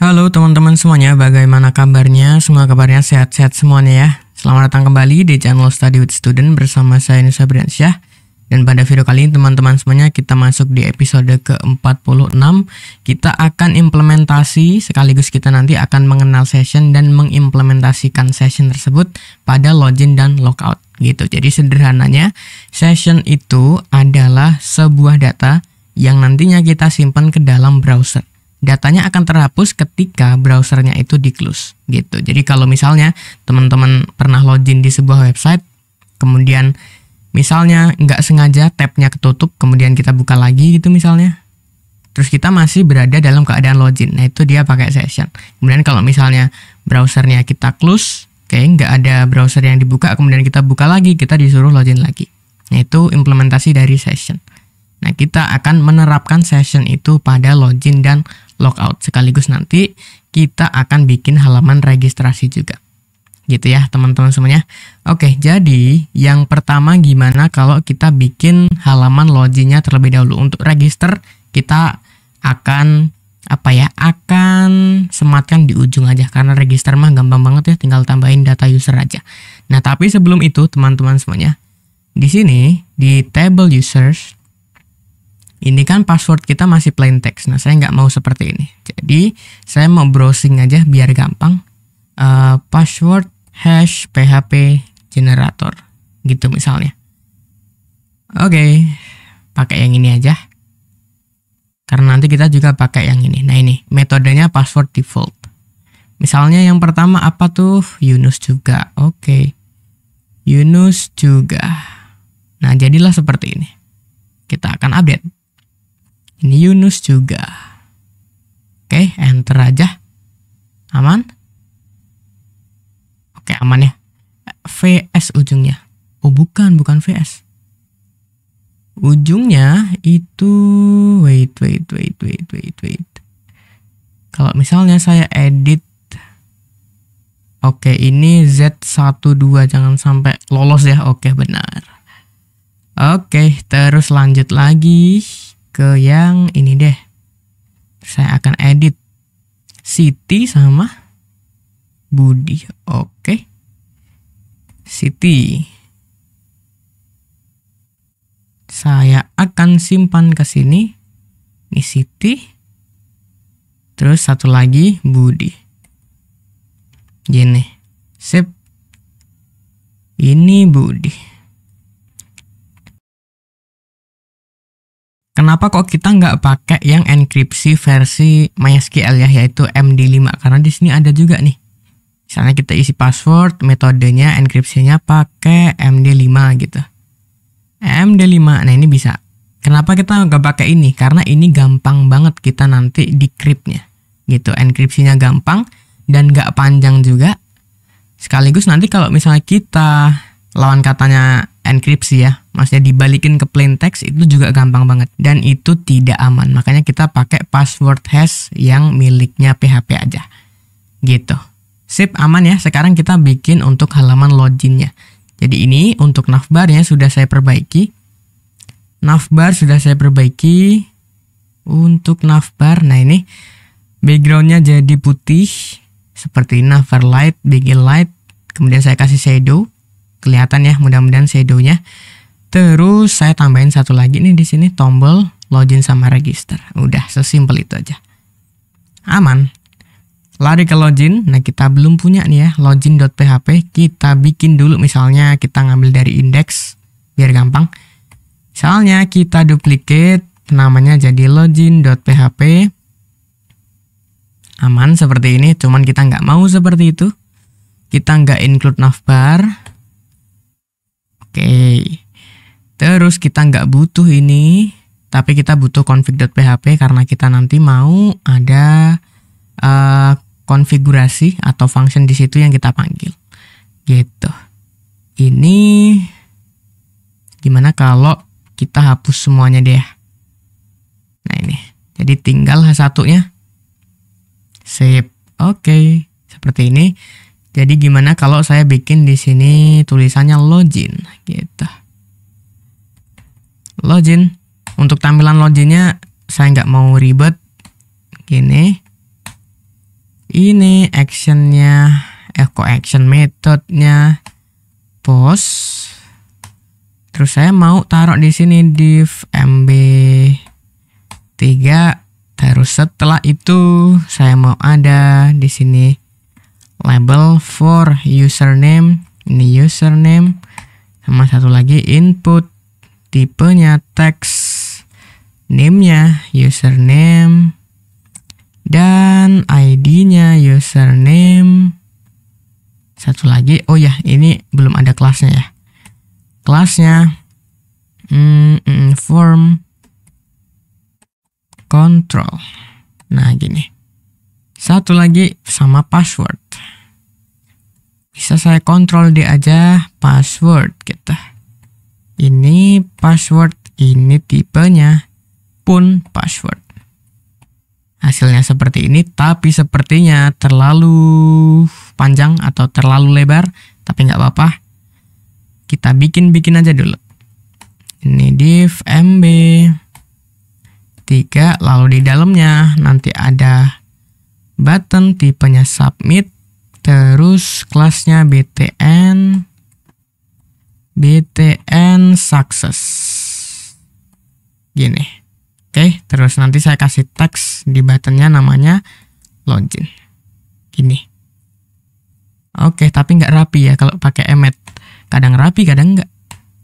Halo teman-teman semuanya, bagaimana kabarnya? Semoga kabarnya sehat-sehat semuanya ya. Selamat datang kembali di channel Study with Student bersama saya Nusa Briansyah. Dan pada video kali ini teman-teman semuanya kita masuk di episode ke-46. Kita akan implementasi sekaligus kita nanti akan mengenal session dan mengimplementasikan session tersebut pada login dan logout gitu. Jadi sederhananya session itu adalah sebuah data yang nantinya kita simpan ke dalam browser. Datanya akan terhapus ketika browsernya itu di-close gitu. Jadi kalau misalnya teman-teman pernah login di sebuah website, kemudian misalnya nggak sengaja tabnya ketutup, kemudian kita buka lagi gitu misalnya, terus kita masih berada dalam keadaan login, nah itu dia pakai session. Kemudian kalau misalnya browsernya kita close, nggak ada browser yang dibuka, kemudian kita buka lagi, kita disuruh login lagi. Nah itu implementasi dari session. Nah kita akan menerapkan session itu pada login dan logout, sekaligus nanti kita akan bikin halaman registrasi juga. Gitu ya teman-teman semuanya. Oke, jadi yang pertama gimana kalau kita bikin halaman loginnya terlebih dahulu. Untuk register kita akan akan sematkan di ujung aja, karena register mah gampang banget ya, tinggal tambahin data user aja. Nah tapi sebelum itu teman-teman semuanya, di sini di table users ini kan password kita masih plain text. Nah saya nggak mau seperti ini, jadi saya mau browsing aja biar gampang. Password hash php generator gitu misalnya. Oke, pakai yang ini aja karena nanti kita juga pakai yang ini. Nah ini metodenya password default. Misalnya yang pertama apa tuh? Yunus juga. Oke, Yunus juga. Nah jadilah seperti ini. Kita akan update. Ini Yunus juga. Oke, enter aja. Aman? Oke, aman ya. VS ujungnya. Oh, bukan VS. Ujungnya itu wait. Kalau misalnya saya edit, oke, ini Z12, jangan sampai lolos ya. Oke, benar. Oke, terus lanjut lagi ke yang ini deh. Saya akan edit Siti sama Budi. Oke. Siti. Saya akan simpan ke sini. Ini Siti. Terus satu lagi Budi. Gini. Sip. Ini Budi. Kenapa kok kita nggak pakai yang enkripsi versi MySQL ya, yaitu MD5? Karena di sini ada juga nih. Misalnya kita isi password, metodenya, enkripsinya pakai MD5 gitu. MD5, nah ini bisa. Kenapa kita nggak pakai ini? Karena ini gampang banget kita nanti decryptnya gitu. Enkripsinya gampang dan nggak panjang juga. Sekaligus nanti kalau misalnya kita lawan katanya enkripsi ya, maksudnya dibalikin ke plain text, itu juga gampang banget dan itu tidak aman. Makanya kita pakai password hash yang miliknya PHP aja gitu. Sip, aman ya. Sekarang kita bikin untuk halaman loginnya. Jadi ini untuk navbarnya sudah saya perbaiki. Navbar sudah saya perbaiki. Untuk navbar, nah ini backgroundnya jadi putih seperti navbar light, begin light. Kemudian saya kasih shadow. Kelihatan ya, mudah-mudahan shadownya. Terus saya tambahin satu lagi nih di sini, tombol login sama register. Udah, sesimpel itu aja. Aman. Lari ke login. Nah kita belum punya nih ya login.php. Kita bikin dulu, misalnya kita ngambil dari index biar gampang. Misalnya kita duplicate, namanya jadi login.php. Aman seperti ini. Cuman kita nggak mau seperti itu. Kita nggak include navbar. Oke, terus kita nggak butuh ini, tapi kita butuh config.php karena kita nanti mau ada konfigurasi atau function di situ yang kita panggil. Gitu. Ini gimana kalau kita hapus semuanya deh? Nah ini, jadi tinggal H1-nya. Sip. Oke, seperti ini. Jadi gimana kalau saya bikin di sini tulisannya login gitu. Login. Untuk tampilan loginnya saya nggak mau ribet. Gini. ini actionnya, kok action metodenya post. Terus saya mau taruh di sini div mb3. Terus setelah itu saya mau ada di sini label for username. Ini username. Sama satu lagi input. Tipenya text. Name-nya username. Dan ID-nya username. Satu lagi. Oh ya, ini belum ada kelasnya ya. Kelasnya form control. Nah gini. Satu lagi sama password. Bisa saya kontrol D aja password kita. Ini password, ini tipenya pun password. Hasilnya seperti ini, tapi sepertinya terlalu panjang atau terlalu lebar, tapi nggak apa-apa. Kita bikin aja dulu. Ini div mb3, lalu di dalamnya nanti ada button tipenya submit, terus kelasnya btn success. Gini. Oke, terus nanti saya kasih teks di buttonnya namanya login. Gini. Oke, tapi nggak rapi ya kalau pakai emmet. Kadang rapi, kadang nggak.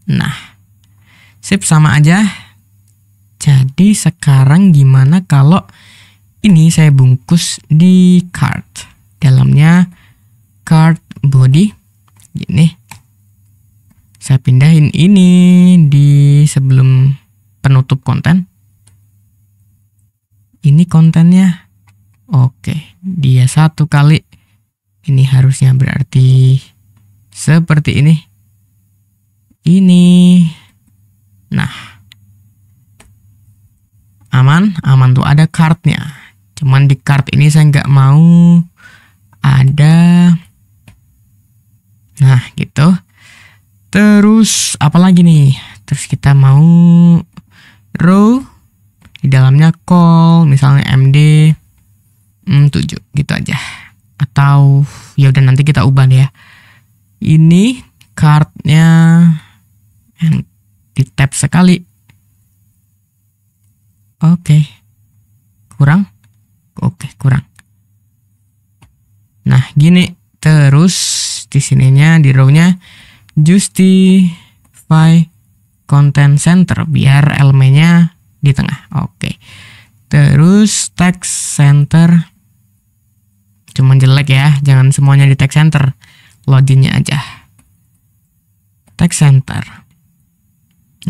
Nah, sip, sama aja. Jadi sekarang gimana kalau ini saya bungkus di card. Dalamnya card body. Gini. Saya pindahin ini di sebelum penutup konten. Ini kontennya. Oke, dia satu kali. Ini harusnya berarti seperti ini. Ini. Nah. Aman tuh, ada cardnya. Cuman di card ini saya nggak mau ada. Nah, gitu. Terus apa lagi nih? Terus kita mau row di dalamnya call misalnya md 7 gitu aja. Atau ya udah nanti kita ubah deh ya. Ini cardnya di tab sekali. Oke. Kurang? Oke, kurang. Nah, gini. Terus di sininya di row-nya justify content center biar elemennya di tengah. Oke. Terus text center cuman jelek ya, jangan semuanya di text center. Loginnya aja. Text center.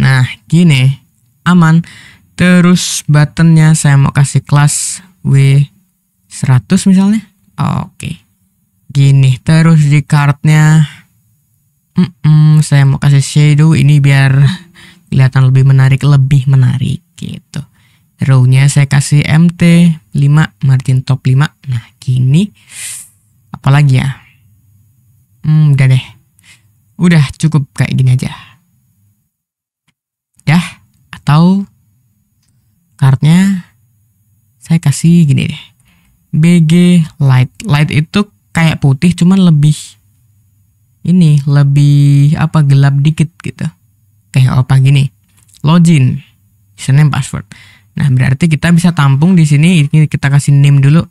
Nah, gini. Aman. Terus buttonnya saya mau kasih kelas W100 misalnya. Oke. Gini. Terus di cardnya saya mau kasih shadow ini biar kelihatan lebih menarik gitu. Row-nya saya kasih MT5, margin top 5. Nah, gini. Apalagi ya? Udah deh. Udah cukup kayak gini aja. Ya, atau cardnya saya kasih gini deh. BG light. Light itu kayak putih cuman lebih gelap dikit gitu. Kayak apa gini. Login. Username password. Nah, berarti kita bisa tampung di sini. Ini kita kasih name dulu.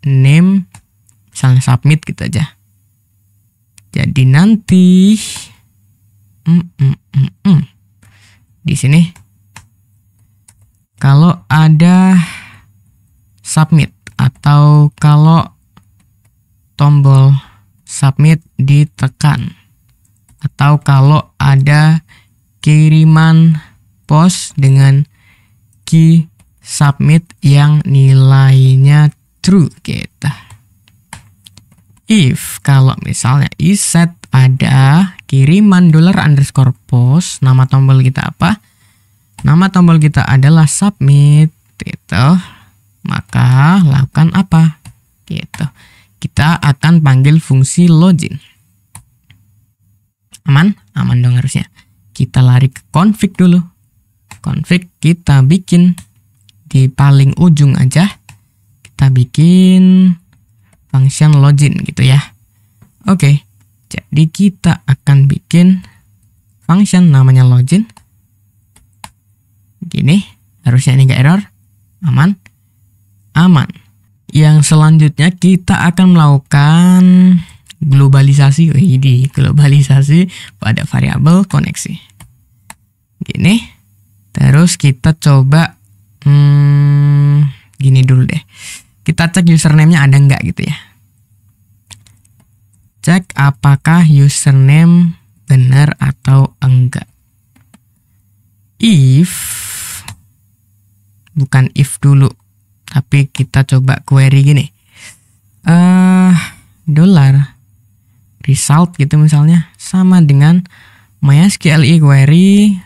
Name misalnya submit gitu aja. Jadi nanti di sini kalau ada submit atau kalau tombol submit ditekan atau kalau ada kiriman post dengan key submit yang nilainya true gitu. If kalau misalnya iset ada kiriman $_post, nama tombol kita apa? Nama tombol kita adalah submit gitu. Maka lakukan apa? Gitu. Kita akan panggil fungsi login. Aman? Aman dong harusnya. Kita lari ke config dulu. Config kita bikin di paling ujung aja. Kita bikin function login gitu ya. Oke, jadi kita akan bikin function namanya login. Gini, harusnya ini nggak error. Aman. Aman. Yang selanjutnya kita akan melakukan globalisasi. Ini globalisasi pada variabel koneksi. Gini. Terus kita coba gini dulu deh. Kita cek username-nya ada nggak gitu ya. Cek apakah username benar atau enggak. If, bukan if dulu, tapi kita coba query gini. Dollar result gitu misalnya sama dengan MySQL query,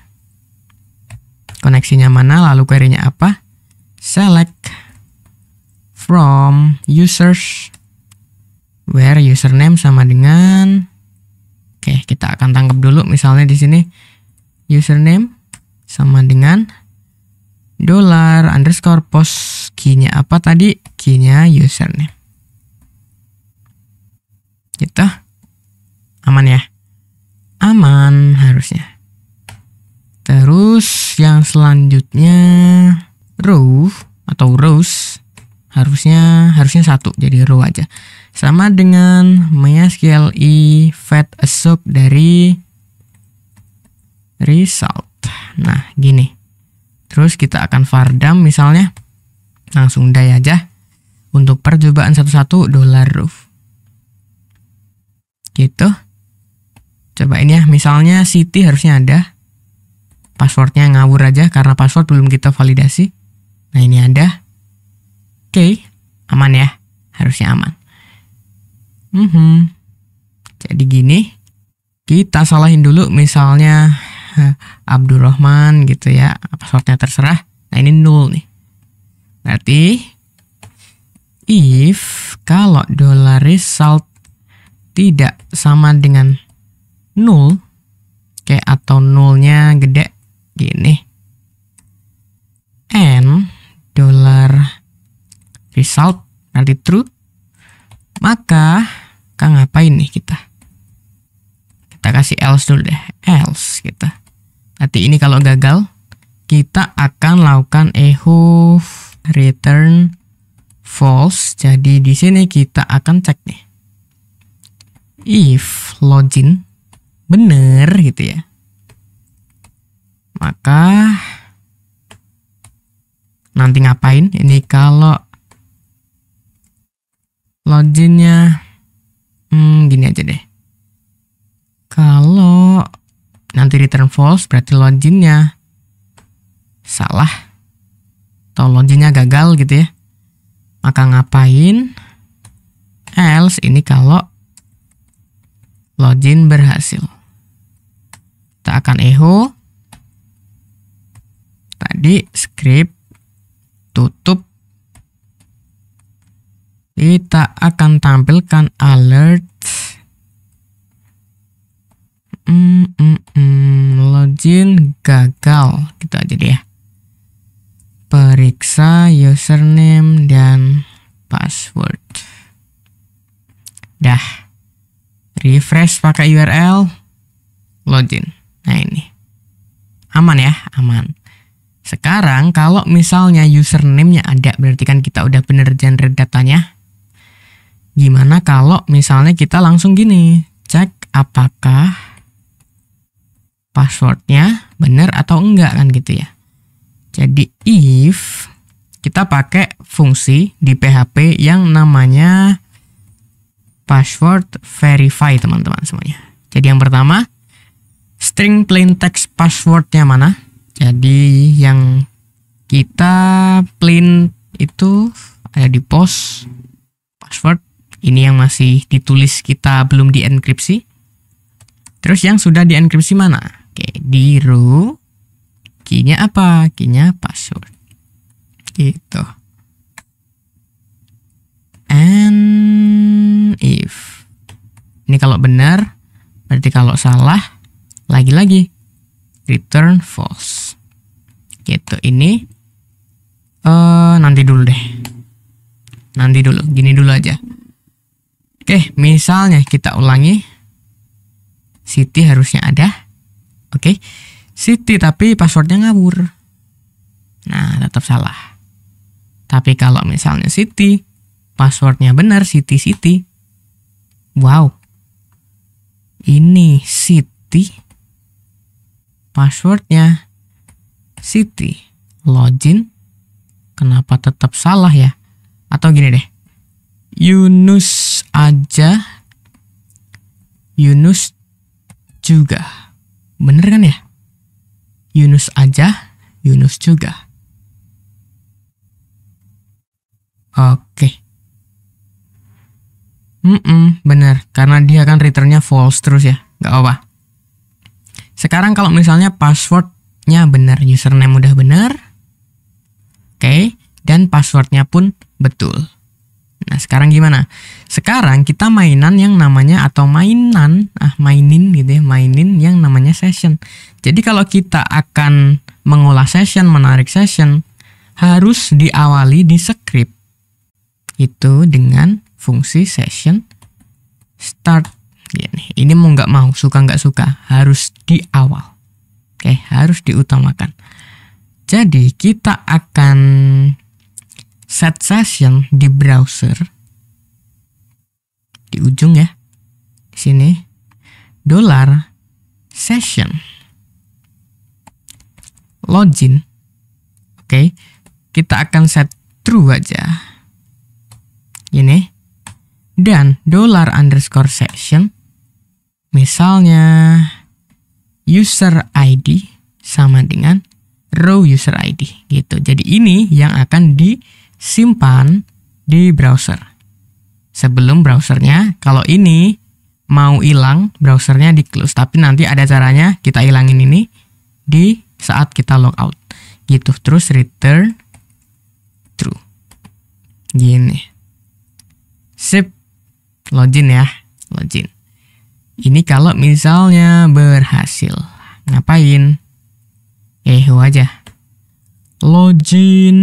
koneksinya mana, lalu query-nya apa, select from users where username sama dengan, oke, kita akan tangkap dulu misalnya di sini username sama dengan $_post, key-nya apa tadi, key-nya username. Gitu. Aman ya? Aman harusnya. Terus yang selanjutnya row atau rows harusnya satu, jadi row aja. Sama dengan MySQL fetch a sub dari result. Nah, gini. Terus kita akan vardam misalnya. Langsung die aja. Untuk percobaan satu-satu $row. Gitu. Cobain ya. Misalnya city harusnya ada. Passwordnya ngawur aja karena password belum kita validasi. Nah, ini ada. Oke. Aman ya. Harusnya aman. Jadi gini, kita salahin dulu misalnya Abdurrahman gitu ya, passwordnya terserah. Nah, ini null nih. Berarti if kalau $result tidak sama dengan null, kayak atau nullnya gede gini, and $result nanti true, maka ngapain nih kita? Kita kasih else dulu deh, else gitu. Nanti ini kalau gagal, kita akan lakukan echo return false. Jadi di sini kita akan cek nih, if login bener gitu ya, maka nanti ngapain? Ini kalau loginnya gini aja deh. Kalau nanti return false berarti loginnya salah atau loginnya gagal gitu ya. Maka ngapain? Else ini kalau login berhasil. Kita akan echo tadi script tutup. Kita akan tampilkan alert login gagal gitu aja deh ya. Periksa username dan password. Dah. Refresh pakai URL login. Nah, ini aman ya, aman. Sekarang kalau misalnya username-nya ada, berarti kan kita udah bener generate datanya. Gimana kalau misalnya kita langsung gini, cek apakah passwordnya benar atau enggak kan gitu ya. Jadi if kita pakai fungsi di PHP yang namanya password verify teman-teman semuanya. Jadi yang pertama, string plain text passwordnya mana? Jadi yang kita plain itu ada di post password. Ini yang masih ditulis kita belum dienkripsi. Terus yang sudah dienkripsi mana? Oke, di row. Key-nya apa? Key-nya password. Gitu. And if. Ini kalau benar, berarti kalau salah, lagi-lagi return false. Gitu. Ini nanti dulu deh. Nanti dulu, gini dulu aja. Oke, misalnya kita ulangi. Siti harusnya ada. Oke, Siti tapi passwordnya ngawur. Nah, tetap salah. Tapi kalau misalnya Siti, passwordnya benar, Siti. Wow. Ini Siti. Passwordnya Siti. Login. Kenapa tetap salah ya? Atau gini deh. Yunus aja. Yunus juga. Bener kan ya? Yunus aja, Yunus juga. Oke. Bener. Karena dia kan returnnya false terus ya. Gak apa-apa. Sekarang kalau misalnya passwordnya benar, username udah benar. Oke. Dan passwordnya pun betul. Nah, sekarang gimana? Sekarang kita mainin yang namanya yang namanya session. Jadi kalau kita akan mengolah session, menarik session, harus diawali di script. Itu dengan fungsi session start. Ini mau nggak mau, suka nggak suka, harus di awal. Oke, harus diutamakan. Jadi kita akan set session di browser. Di ujung ya. Di sini. $session. Login. Oke. Kita akan set true aja. Ini. Dan $_session. Misalnya user ID sama dengan row user ID gitu. Jadi ini yang akan disimpan di browser. Sebelum browsernya, kalau ini mau hilang, browsernya di close. Tapi nanti ada caranya kita hilangin ini di saat kita logout. Gitu, terus return true. Gini. Sip. Login ya, login. Ini kalau misalnya berhasil. Ngapain? Aja. Login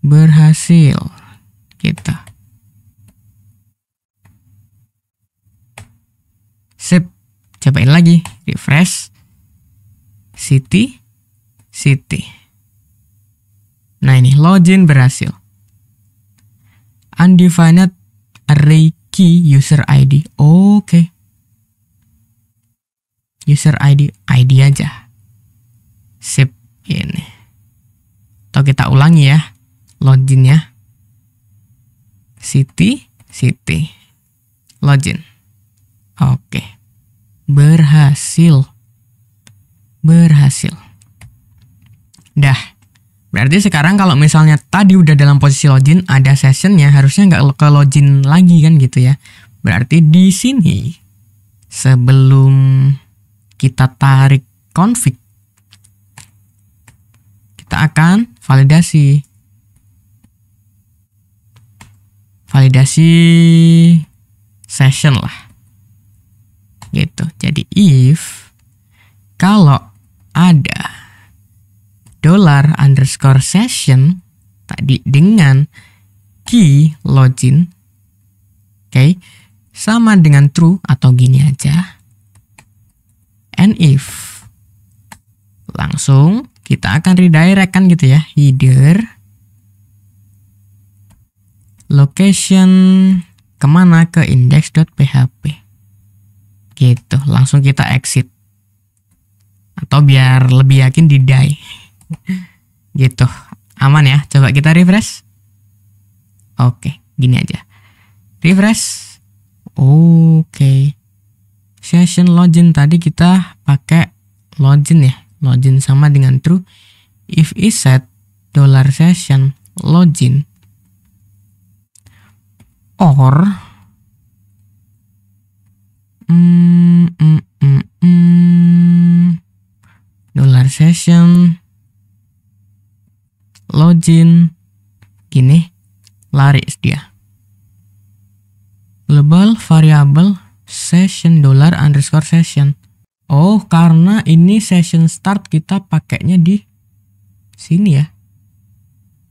berhasil. Gitu. Sip. Cobain lagi. Refresh. Siti. Nah ini login berhasil. Undefined array key user ID. Oke. User ID aja. Sip. Ini. Atau kita ulangi ya. Loginnya. Siti. Login. Oke. Berhasil. Dah. Berarti sekarang kalau misalnya tadi udah dalam posisi login, ada sessionnya, harusnya nggak ke login lagi kan gitu ya. Berarti di sini sebelum kita tarik config, kita akan validasi session lah. Gitu. Jadi if kalau ada $_session tadi dengan key login, oke, sama dengan true atau gini aja. And if langsung kita akan redirect kan gitu ya, header location kemana, ke index.php gitu. Langsung kita exit atau biar lebih yakin di die. Gitu, aman ya. Coba kita refresh. Oke, gini aja. Refresh. Oke. Session login tadi kita pakai login ya. Login sama dengan true. If is set $session login or $session login gini, lari dia. Global variable session $_session. Oh, karena ini session start kita pakainya di sini ya.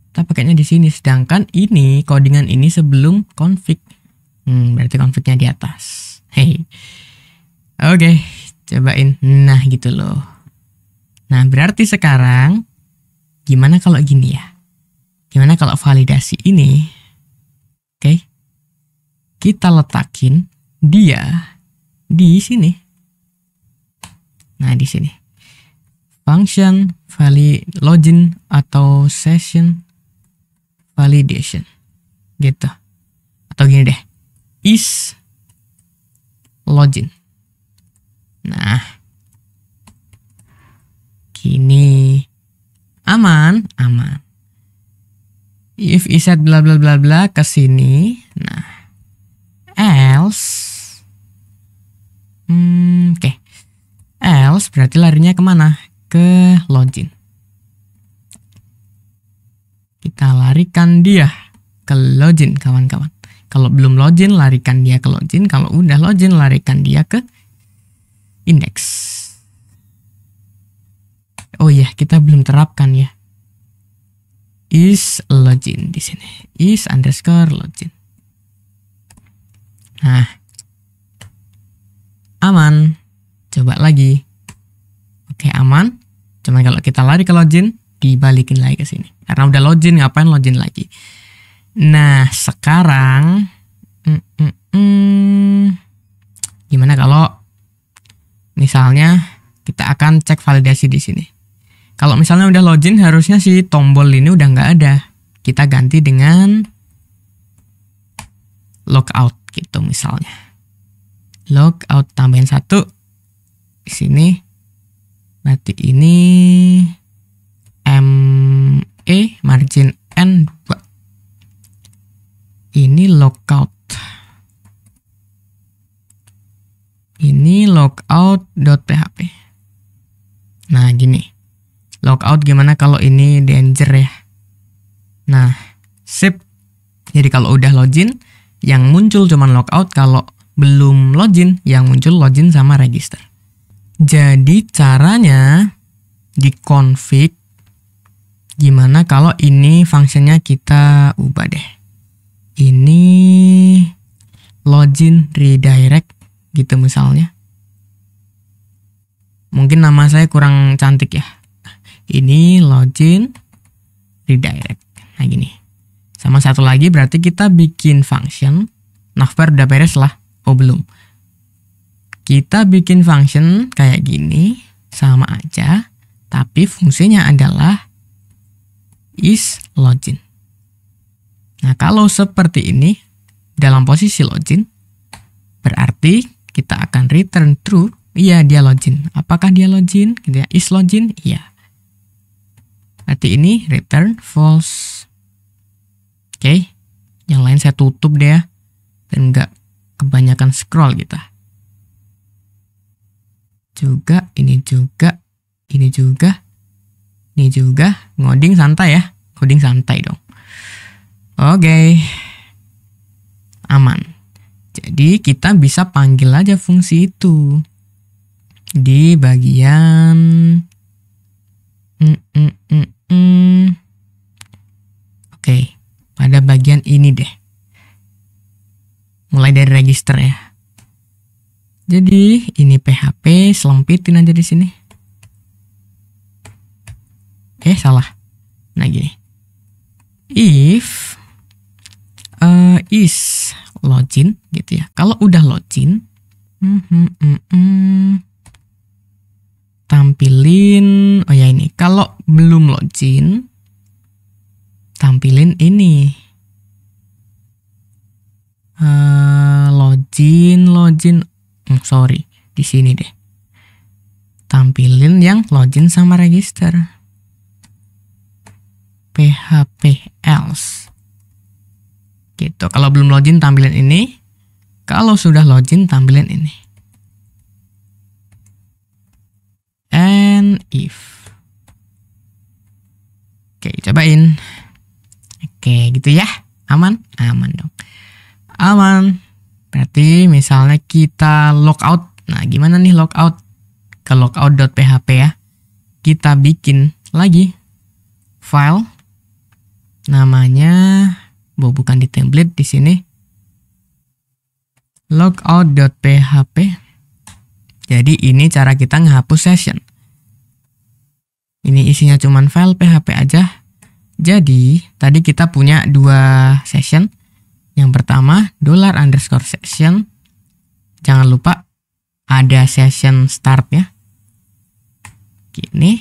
Kita pakainya di sini, sedangkan ini codingan ini sebelum config. Berarti konfliknya di atas. Hey. Oke, cobain. Nah, gitu loh. Nah, berarti sekarang gimana kalau gini ya? Gimana kalau validasi ini? Oke. Kita letakin dia di sini. Nah, di sini. Function login atau session validation. Gitu. Atau gini deh. Is login. Nah. Gini. Aman. If is set bla bla bla bla ke sini. Nah. Else. Oke. Else berarti larinya kemana? Ke login. Kita larikan dia ke login, kawan-kawan. Kalau belum login, larikan dia ke login. Kalau udah login, larikan dia ke index. Oh iya, kita belum terapkan ya. Is login di sini. Is underscore login. Nah. Aman. Coba lagi. Oke, aman. Cuman kalau kita lari ke login, dibalikin lagi ke sini. Karena udah login, ngapain login lagi? Nah, sekarang gimana kalau misalnya kita akan cek validasi di sini. Kalau misalnya udah login, harusnya si tombol ini udah nggak ada. Kita ganti dengan logout gitu misalnya. Logout tambahin 1 di sini. Berarti ini ME margin N2. Ini logout. Ini logout.php. Nah, gini. Logout gimana kalau ini danger ya? Nah, sip. Jadi kalau udah login, yang muncul cuman logout. Kalau belum login, yang muncul login sama register. Jadi caranya di config gimana kalau ini fungsinya kita ubah deh. Ini login redirect gitu misalnya. Mungkin nama saya kurang cantik ya. Ini login redirect. Nah gini. Sama satu lagi berarti kita bikin function. Navbar udah beres lah. Oh belum. Kita bikin function kayak gini. Sama aja. Tapi fungsinya adalah is login. Nah kalau seperti ini. Dalam posisi login. Berarti kita akan return true. Iya dia login. Apakah dia login? Gitu ya. Is login? Iya. Berarti ini return false. Oke. Yang lain saya tutup deh ya. Dan nggak kebanyakan scroll kita. Ini juga. Ngoding santai ya. Ngoding santai dong. Oke. Aman. Jadi kita bisa panggil aja fungsi itu. Di bagian Oke, pada bagian ini deh. Mulai dari register ya. Jadi ini PHP selempitin aja di sini. Salah. Nah gini. If is login gitu ya. Kalau udah login, tampilin. Oh ya ini. Kalau belum login, tampilin ini. Login. Sorry, di sini deh. Tampilin yang login sama register. PHP else. Gitu. Kalau belum login tampilin ini. Kalau sudah login tampilin ini. And if. Oke, cobain. Oke, gitu ya. Aman? Aman dong. Aman. Berarti misalnya kita logout. Nah, gimana nih logout? Ke logout.php ya. Kita bikin lagi file. Namanya bukan di template di sini. logout.php. Jadi ini cara kita ngehapus session. Ini isinya cuman file PHP aja. Jadi tadi kita punya 2 session. Yang pertama $_session. Jangan lupa ada session start ya. Gini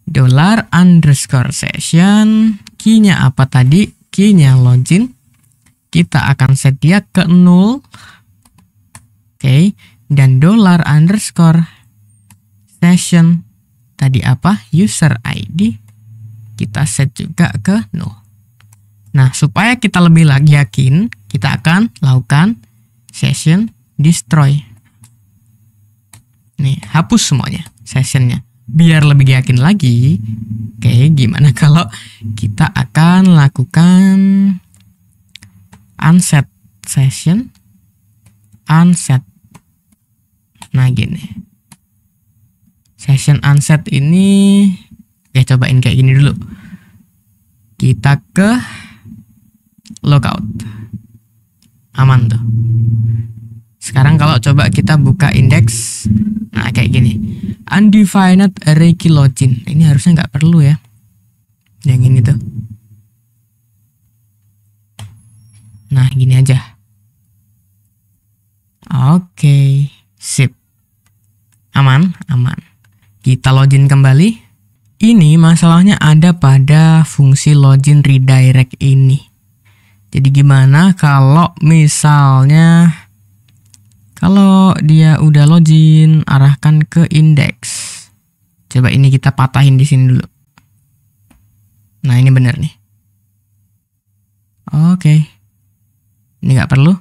$_session. Key-nya apa tadi? Key-nya login. Kita akan set dia ke 0. Oke. Dan $_session. Tadi apa? User ID. Kita set juga ke 0. Nah, supaya kita lebih lagi yakin, kita akan lakukan session destroy. Nih, hapus semuanya sessionnya. Biar lebih yakin lagi, oke, gimana kalau kita akan lakukan unset session, unset. Nah, gini. Session unset ini, ya cobain kayak gini dulu. Kita ke logout. Aman tuh. Sekarang kalau coba kita buka indeks, nah kayak gini. Undefined array key login. Ini harusnya nggak perlu ya. Yang ini tuh. Nah gini aja. Oke, sip. Aman, aman. Kita login kembali. Ini masalahnya ada pada fungsi login redirect ini. Jadi gimana kalau misalnya kalau dia udah login, arahkan ke indeks. Coba ini kita patahin di sini dulu. Nah ini bener nih. Oke. Ini nggak perlu.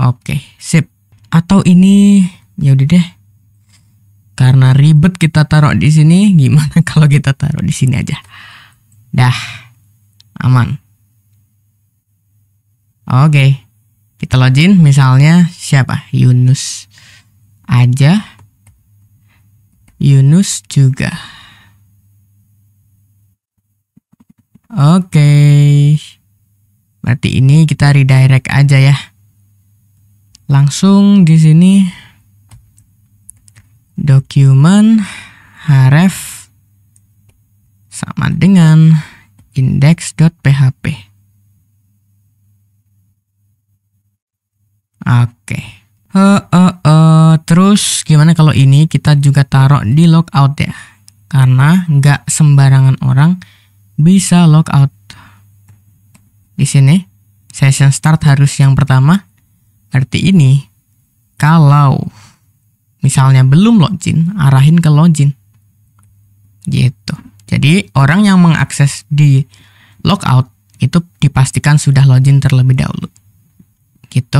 Oke, sip. Atau ini ya udah deh. Karena ribet kita taruh di sini, gimana kalau kita taruh di sini aja? Dah, aman. Oke, kita login. Misalnya siapa? Yunus aja. Yunus juga. Oke, berarti ini kita redirect aja ya. Langsung di sini. Dokumen href sama dengan index.php. Oke. Terus gimana kalau ini kita juga taruh di logout ya? Karena nggak sembarangan orang bisa logout. Di sini session start harus yang pertama. Berarti ini kalau misalnya belum login, arahin ke login. Gitu. Jadi orang yang mengakses di logout itu dipastikan sudah login terlebih dahulu. Gitu.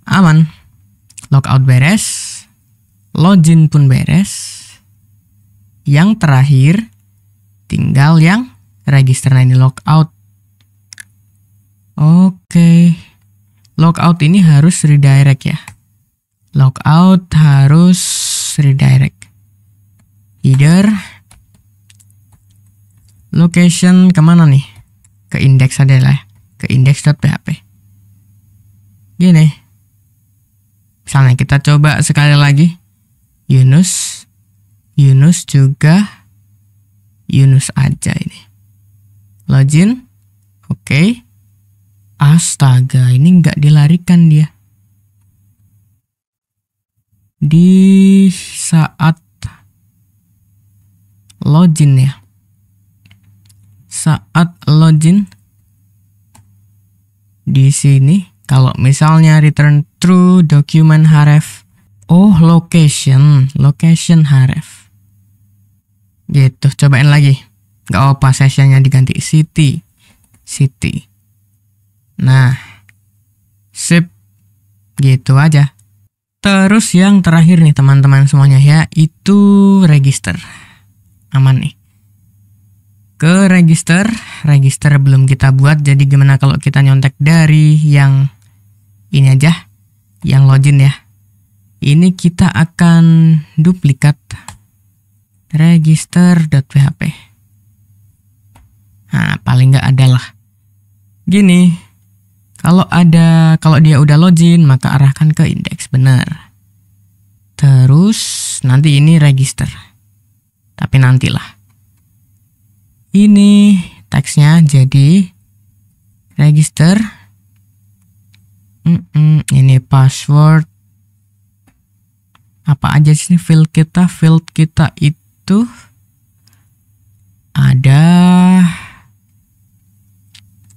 Aman. Logout beres. Login pun beres. Yang terakhir tinggal yang register. Nah ini logout. Oke. Logout ini harus redirect ya. Logout harus redirect. Header. Location kemana nih? Ke index adalah ke index.php. Gini. Misalnya kita coba sekali lagi. Yunus. Yunus juga. Yunus aja ini. Login. Oke. Astaga, ini nggak dilarikan dia. Di saat login ya. Saat login di sini kalau misalnya return true document href. Oh, location href. Gitu, cobain lagi. Gak apa sessionnya diganti city. Nah, sip. Gitu aja. Terus yang terakhir nih teman-teman semuanya ya, itu register. Aman nih. Ke register belum kita buat, jadi gimana kalau kita nyontek dari yang ini aja, yang login ya. Ini kita akan duplikat register.php. Nah, paling nggak adalah gini. Kalau dia udah login, maka arahkan ke indeks, benar. Terus nanti ini register. Tapi nantilah. Ini teksnya jadi register. Ini password. Apa aja sih field kita? Field kita itu ada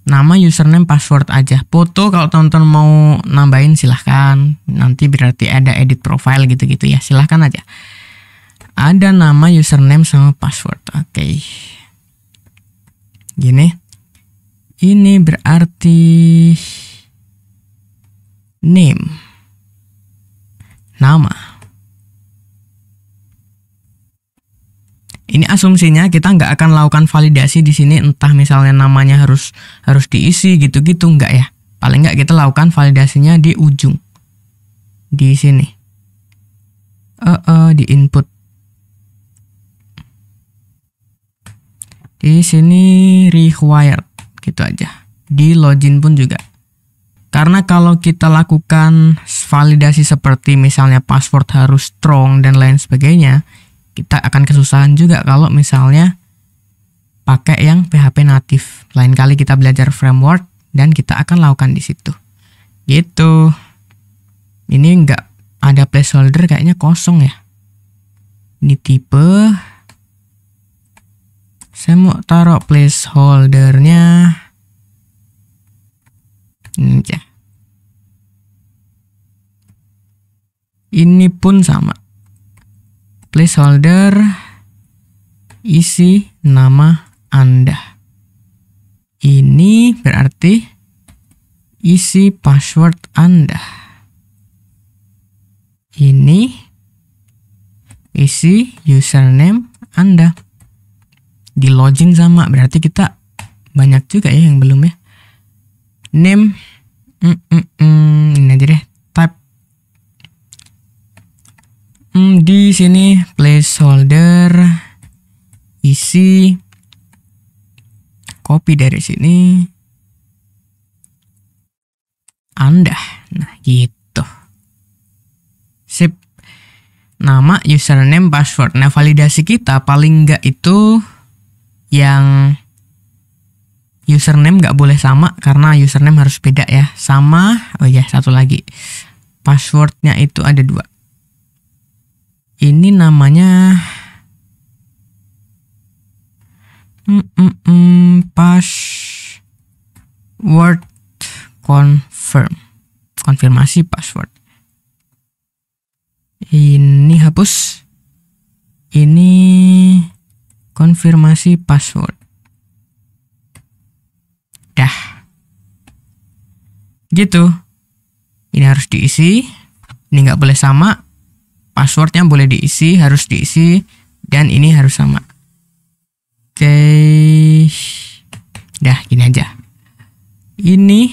nama, username, password aja. Foto kalau teman-teman mau nambahin silahkan. Nanti berarti ada edit profile gitu-gitu ya. Silahkan aja. Ada nama, username, sama password. Oke. Gini. Ini berarti name. Nama. Ini asumsinya kita nggak akan lakukan validasi di sini, entah misalnya namanya harus diisi gitu-gitu, nggak ya. Paling nggak kita lakukan validasinya di ujung. Di sini. Di input. Di sini required gitu aja. Di login pun juga. Karena kalau kita lakukan validasi seperti misalnya password harus strong dan lain sebagainya, kita akan kesusahan juga kalau misalnya pakai yang PHP natif. Lain kali kita belajar framework dan kita akan lakukan di situ. Gitu. Ini nggak ada placeholder, kayaknya kosong ya. Ini tipe. Saya mau taruh placeholdernya. Ini aja. Ini pun sama. Placeholder isi nama Anda. Ini berarti isi password Anda. Ini isi username Anda. Di login sama, berarti kita banyak juga ya yang belum ya. Name, ini aja deh. Type. Di sini placeholder isi, copy dari sini Anda. Nah gitu. Sip. Nama, username, password. Nah validasi kita paling enggak itu yang username nggak boleh sama, karena username harus beda ya. Sama, oh ya satu lagi. Passwordnya itu ada 2. Ini namanya password konfirmasi password. Ini hapus. Ini konfirmasi password. Dah. Gitu. Ini harus diisi. Ini nggak boleh sama. Passwordnya boleh diisi, harus diisi. Dan ini harus sama. Oke. Dah, gini aja. Ini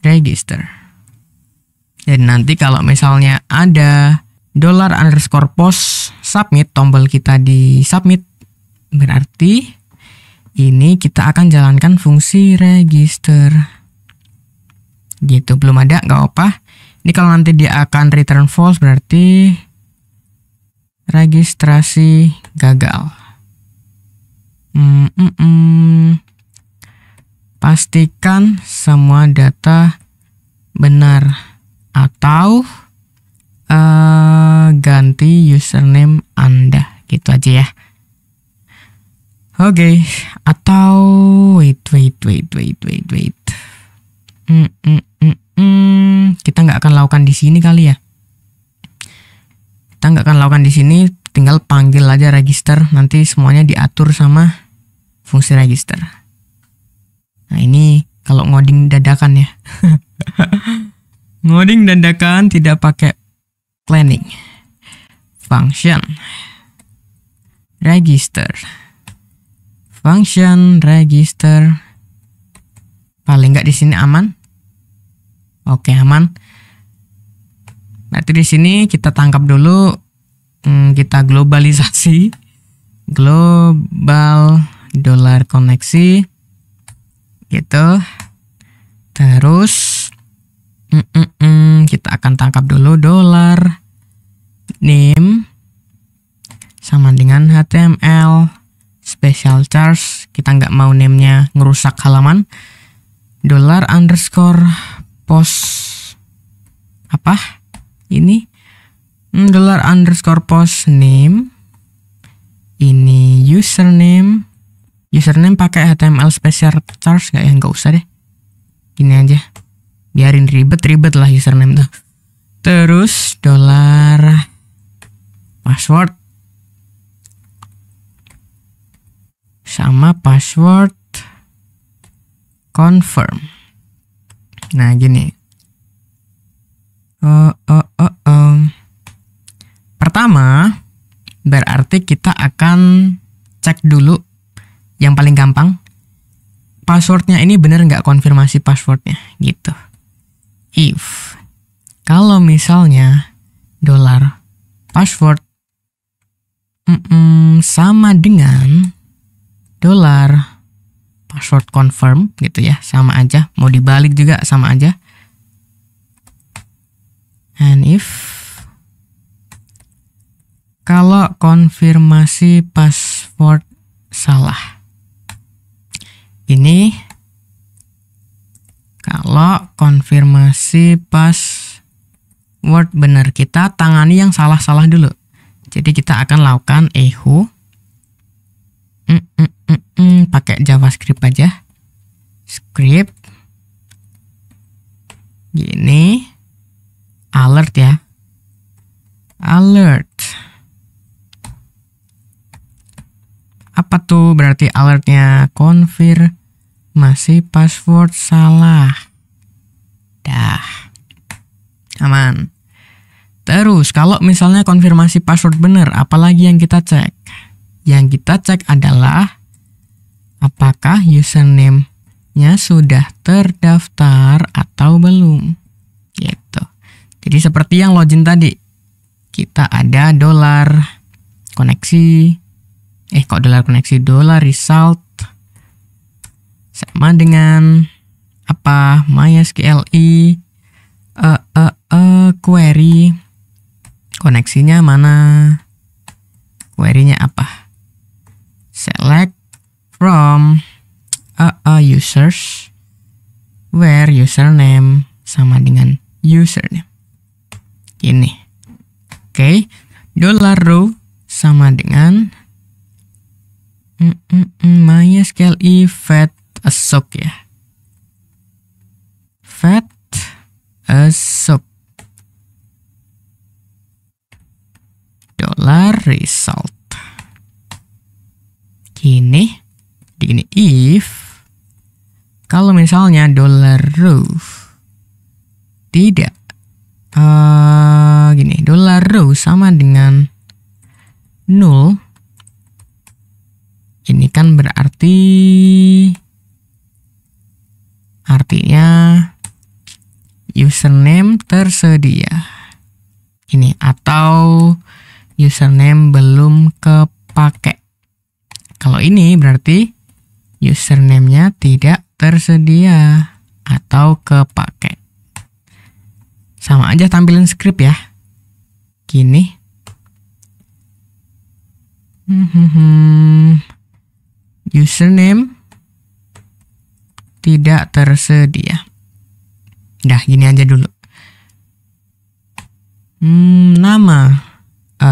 register. Dan nanti kalau misalnya ada $_post submit, tombol kita di submit, berarti ini kita akan jalankan fungsi register. Gitu, belum ada, nggak apa. Ini kalau nanti dia akan return false, berarti registrasi gagal. Pastikan semua data benar atau ganti username Anda. Gitu aja ya. Oke, atau wait. Kita nggak akan lakukan di sini kali ya. Kita nggak akan lakukan di sini, tinggal panggil aja register, nanti semuanya diatur sama fungsi register. Nah ini kalau ngoding dadakan ya. Ngoding dadakan tidak pakai planning. Function register. Function register. Paling nggak di sini aman. Oke, aman. Nanti di sini kita tangkap dulu, kita globalisasi, global $koneksi, gitu. Terus kita akan tangkap dulu dollar name sama dengan HTML special charge. Kita nggak mau name-nya ngerusak halaman. Dollar underscore post apa ini? Dollar underscore post name. Ini username. Username pakai HTML special charge nggak ya? Nggak usah deh. Gini aja. Biarin ribet-ribet lah username tuh. Terus dollar password sama password confirm. Nah gini. Pertama berarti kita akan cek dulu yang paling gampang. Passwordnya ini bener nggak, konfirmasi passwordnya gitu. If kalau misalnya dollar password sama dengan dollar password confirm gitu ya, sama aja, mau dibalik juga sama aja. And if kalau konfirmasi password salah, ini kalau konfirmasi password benar, kita tangani yang salah-salah dulu. Jadi kita akan lakukan echo pakai JavaScript aja. Script gini, alert ya. Alert. Apa tuh berarti alertnya? Konfirmasi password salah. Dah. Aman. Terus kalau misalnya konfirmasi password benar, apalagi yang kita cek? Yang kita cek adalah apakah username-nya sudah terdaftar atau belum. Gitu. Jadi seperti yang login tadi. Kita ada dollar koneksi. Dollar result sama dengan apa? MySQL query. Koneksinya mana? Query-nya apa? Select from users where username sama dengan username. Gini. Oke. Dollar row sama dengan MySQL fat assoc ya. Fat assoc. Dollar result. Gini if kalau misalnya dollar row tidak dollar row sama dengan null, ini kan berarti artinya username tersedia. Ini atau username belum kepake. Kalau ini berarti username-nya tidak tersedia atau kepake. Sama aja tampilin script ya. Gini. Username tidak tersedia. Dah gini aja dulu. Nama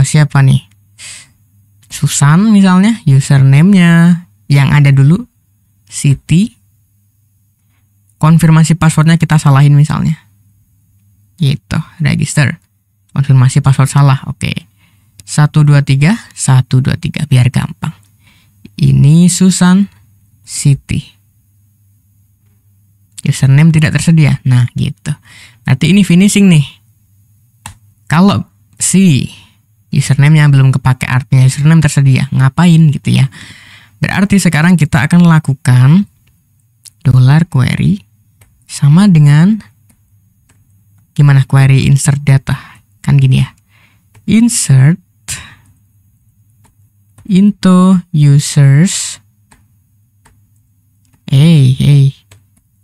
siapa nih? Susan misalnya, username-nya yang ada dulu Siti. Konfirmasi passwordnya kita salahin misalnya. Gitu, register. Konfirmasi password salah, oke. 123 biar gampang. Ini Susan Siti. Username tidak tersedia. Nah, gitu. Nanti ini finishing nih. Kalau si username-nya belum kepake, artinya username tersedia. Ngapain gitu ya? Berarti sekarang kita akan lakukan dollar query sama dengan gimana query insert data. Kan gini ya. Insert into users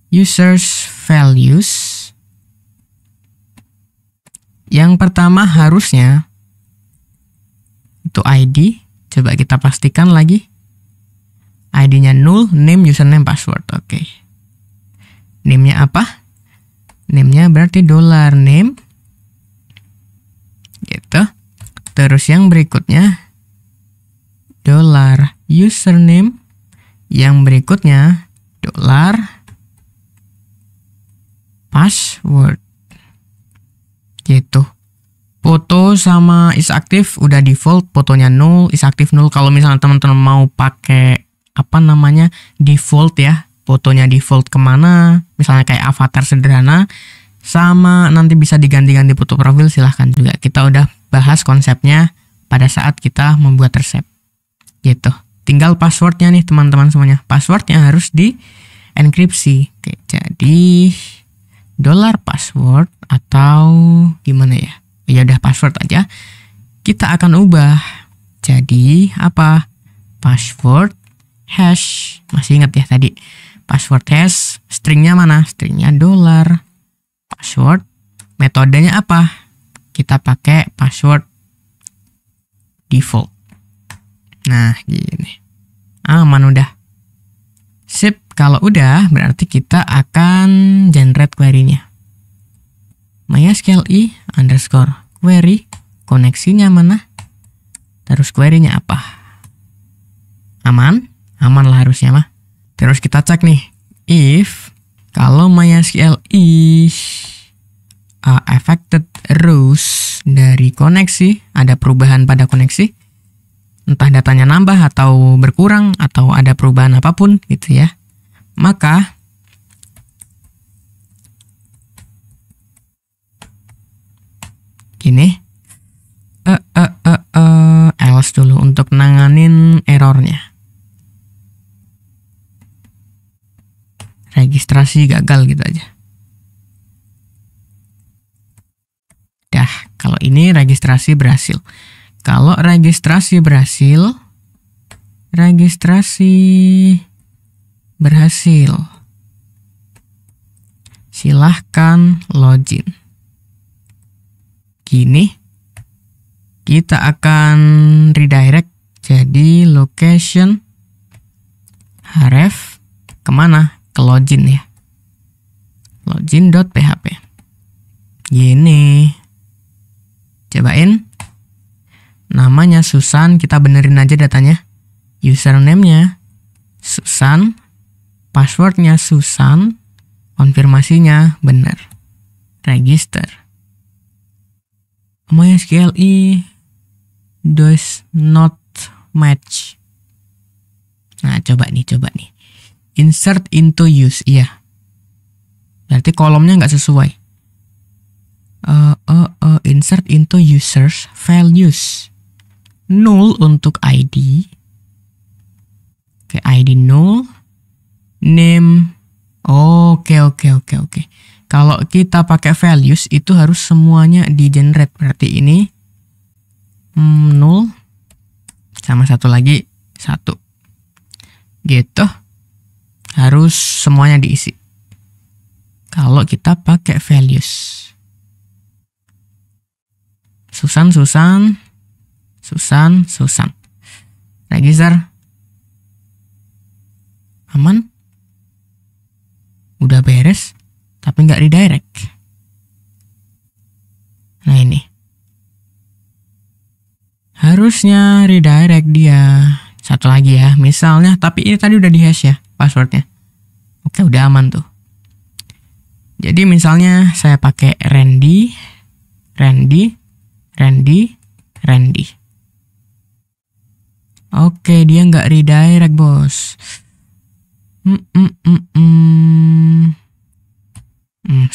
users values. Yang pertama harusnya itu ID. Coba kita pastikan lagi. ID-nya null, name, username, password. Oke. Name-nya apa? Name-nya berarti $name. Gitu. Terus yang berikutnya $username. Yang berikutnya $password. Gitu. Foto sama is aktif udah default, fotonya null, is aktif null. Kalau misalnya teman-teman mau pakai default ya, fotonya default kemana, misalnya kayak avatar sederhana, sama nanti bisa diganti-ganti foto profil, silahkan juga. Kita udah bahas konsepnya pada saat kita membuat resep. Gitu. Tinggal passwordnya nih teman-teman semuanya. Passwordnya harus di enkripsi. Oke, jadi $password atau gimana ya? Ya udah password aja. Kita akan ubah jadi apa? Password hash. Masih ingat ya tadi? Password hash, stringnya mana? Stringnya $. Password, metodenya apa? Kita pakai password default. Nah, gini. Aman udah. Sip, kalau udah berarti kita akan generate query-nya. MySQLi_query, koneksinya mana? Terus query-nya apa? Aman? Aman lah harusnya mah. Terus kita cek nih, if kalau MySQLi affected rows dari koneksi, ada perubahan pada koneksi, entah datanya nambah atau berkurang atau ada perubahan apapun gitu ya, maka gini, else dulu untuk nanganin errornya. Registrasi gagal gitu aja. Dah, kalau ini registrasi berhasil. Kalau registrasi berhasil, silahkan login. Gini, kita akan redirect jadi location href kemana? Ke login ya. Login.php. Gini. Cobain. Namanya Susan, kita benerin aja datanya. Username-nya Susan, passwordnya Susan, konfirmasinya bener. Register. MySQLi does not match. Nah, coba nih. Insert into use, iya. Berarti kolomnya nggak sesuai. Insert into users values. Null untuk ID. Oke, ID null. Name. Oke. Kalau kita pakai values itu harus semuanya di generate. Berarti ini null sama satu lagi 1. Gitu. Harus semuanya diisi. Kalau kita pakai values. Susan. Register. Aman. Udah beres. Tapi nggak redirect. Nah ini. Harusnya redirect dia. Satu lagi ya. Misalnya, tapi ini tadi udah di hash ya passwordnya. Oke, udah aman tuh. Jadi misalnya saya pakai Randy. Oke, dia nggak redirect, bos.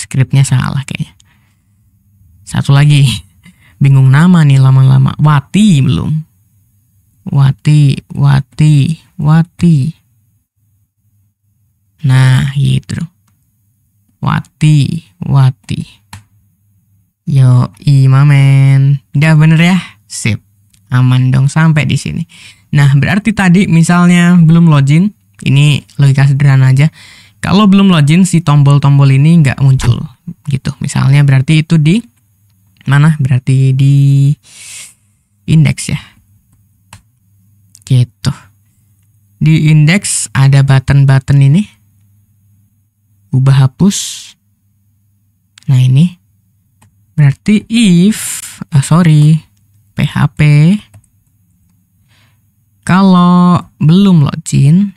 Scriptnya salah kayaknya. Satu lagi. Bingung nama nih lama-lama. Wati belum. Wati. Nah, gitu. Wati. Yo, mamen. Udah bener ya? Sip. Aman dong sampai di sini. Nah, berarti tadi misalnya belum login. Ini logika sederhana aja. Kalau belum login, si tombol-tombol ini nggak muncul gitu. Misalnya berarti itu di mana? Berarti di indeks ya. Gitu. Di indeks ada button-button ini. Ubah hapus. Nah ini. Berarti if, PHP. Kalau belum login.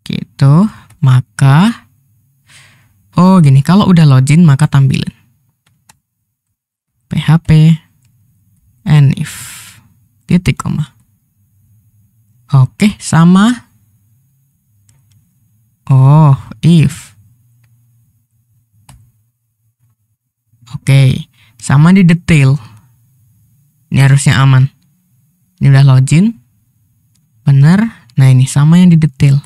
Gitu, maka gini, kalau udah login maka tampilin PHP and if titik koma. Oke, sama if. Oke, sama di detail. Ini harusnya aman. Ini udah login. Bener. Nah, ini sama yang di detail.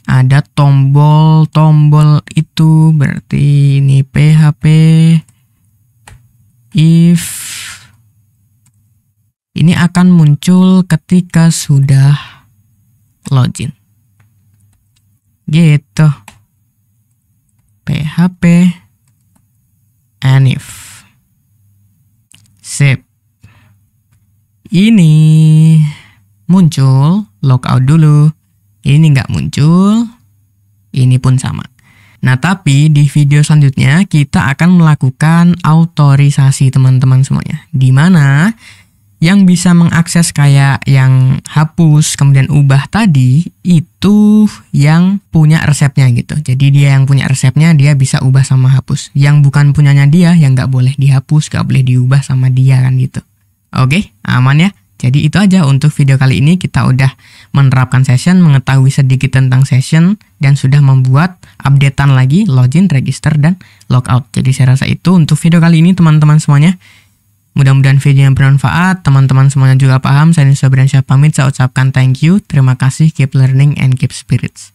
Ada tombol-tombol itu, berarti ini PHP if. Ini akan muncul ketika sudah login. Gitu. PHP and if. Sip. Ini muncul, logout dulu. Ini nggak muncul, ini pun sama. Nah, tapi di video selanjutnya kita akan melakukan autorisasi teman-teman semuanya. Di mana yang bisa mengakses kayak yang hapus, kemudian ubah tadi, itu yang punya resepnya gitu. Jadi dia yang punya resepnya, dia bisa ubah sama hapus. Yang bukan punyanya dia, yang nggak boleh dihapus, nggak boleh diubah sama dia kan gitu. Oke, aman ya? Jadi itu aja untuk video kali ini. Kita udah menerapkan session, mengetahui sedikit tentang session, dan sudah membuat updatean lagi, login, register, dan logout. Jadi saya rasa itu untuk video kali ini teman-teman semuanya. Mudah-mudahan video yang bermanfaat, teman-teman semuanya juga paham. Saya Nisa Briansyah pamit, saya ucapkan thank you, terima kasih, keep learning and keep spirits.